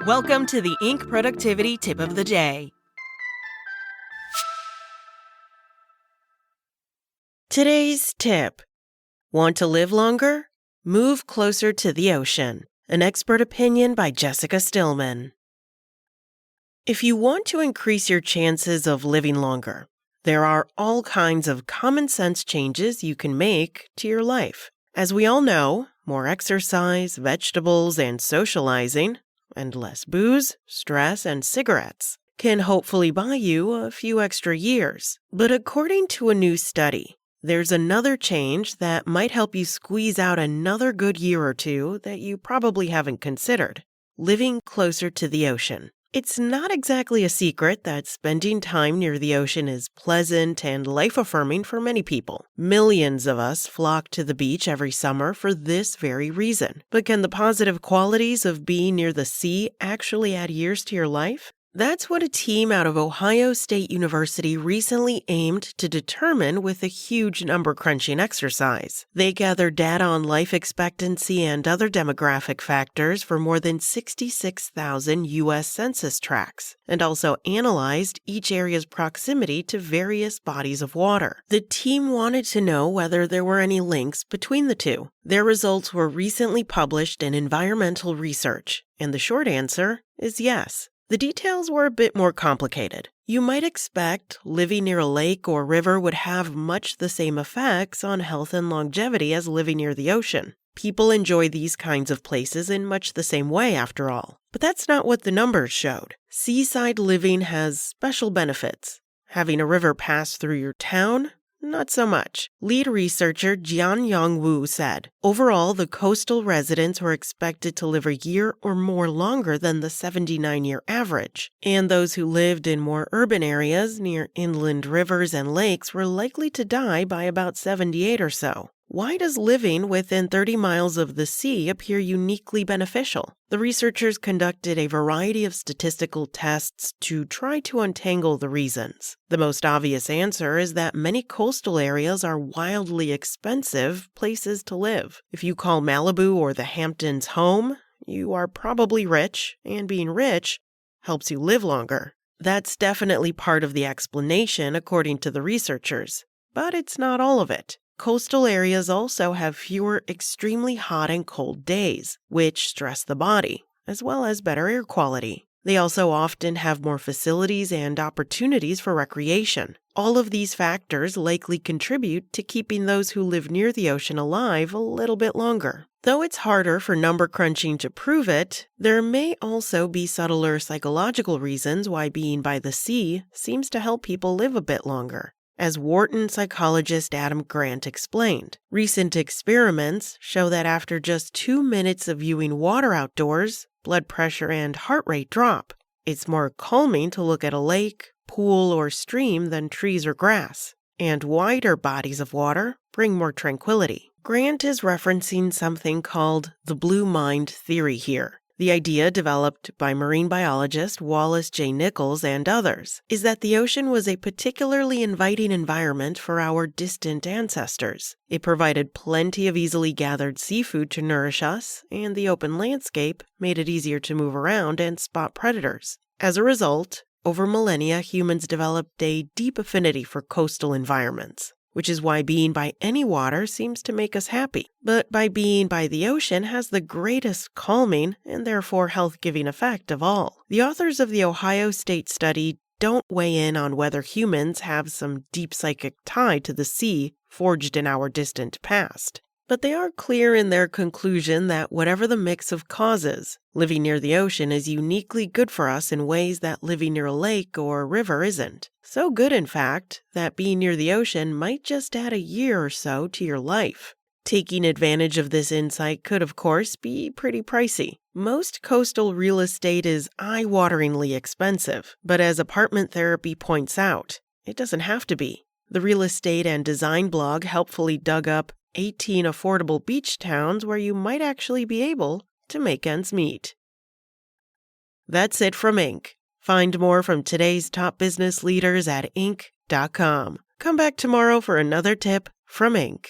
Welcome to the Inc. Productivity Tip of the Day. Today's tip. Want to live longer? Move closer to the ocean. An expert opinion by Jessica Stillman. If you want to increase your chances of living longer, there are all kinds of common sense changes you can make to your life. As we all know, more exercise, vegetables, and socializing, and less booze, stress, and cigarettes can hopefully buy you a few extra years. But according to a new study, there's another change that might help you squeeze out another good year or two that you probably haven't considered: living closer to the ocean. It's not exactly a secret that spending time near the ocean is pleasant and life-affirming for many people. Millions of us flock to the beach every summer for this very reason. But can the positive qualities of being near the sea actually add years to your life? That's what a team out of Ohio State University recently aimed to determine with a huge number-crunching exercise. They gathered data on life expectancy and other demographic factors for more than 66,000 U.S. Census tracts, and also analyzed each area's proximity to various bodies of water. The team wanted to know whether there were any links between the two. Their results were recently published in Environmental Research, and the short answer is yes. The details were a bit more complicated. You might expect living near a lake or river would have much the same effects on health and longevity as living near the ocean. People enjoy these kinds of places in much the same way, after all. But that's not what the numbers showed. Seaside living has special benefits. Having a river pass through your town? Not so much. Lead researcher Jianyong Wu said, overall, the coastal residents were expected to live a year or more longer than the 79-year average, and those who lived in more urban areas near inland rivers and lakes were likely to die by about 78 or so. Why does living within 30 miles of the sea appear uniquely beneficial? The researchers conducted a variety of statistical tests to try to untangle the reasons. The most obvious answer is that many coastal areas are wildly expensive places to live. If you call Malibu or the Hamptons home, you are probably rich, and being rich helps you live longer. That's definitely part of the explanation, according to the researchers, but it's not all of it. Coastal areas also have fewer extremely hot and cold days, which stress the body, as well as better air quality. They also often have more facilities and opportunities for recreation. All of these factors likely contribute to keeping those who live near the ocean alive a little bit longer. Though it's harder for number crunching to prove it, there may also be subtler psychological reasons why being by the sea seems to help people live a bit longer. As Wharton psychologist Adam Grant explained, recent experiments show that after just 2 minutes of viewing water outdoors, blood pressure and heart rate drop. It's more calming to look at a lake, pool, or stream than trees or grass. And wider bodies of water bring more tranquility. Grant is referencing something called the blue mind theory here. The idea, developed by marine biologist Wallace J. Nichols and others, is that the ocean was a particularly inviting environment for our distant ancestors. It provided plenty of easily gathered seafood to nourish us, and the open landscape made it easier to move around and spot predators. As a result, over millennia, humans developed a deep affinity for coastal environments, which is why being by any water seems to make us happy. But by being by the ocean has the greatest calming and therefore health-giving effect of all. The authors of the Ohio State study don't weigh in on whether humans have some deep psychic tie to the sea forged in our distant past. But they are clear in their conclusion that whatever the mix of causes, living near the ocean is uniquely good for us in ways that living near a lake or river isn't. So good, in fact, that being near the ocean might just add a year or so to your life. Taking advantage of this insight could, of course, be pretty pricey. Most coastal real estate is eye-wateringly expensive, but as Apartment Therapy points out, it doesn't have to be. The Real Estate and Design blog helpfully dug up 18 affordable beach towns where you might actually be able to make ends meet. That's it from Inc. Find more from today's top business leaders at Inc.com. Come back tomorrow for another tip from Inc.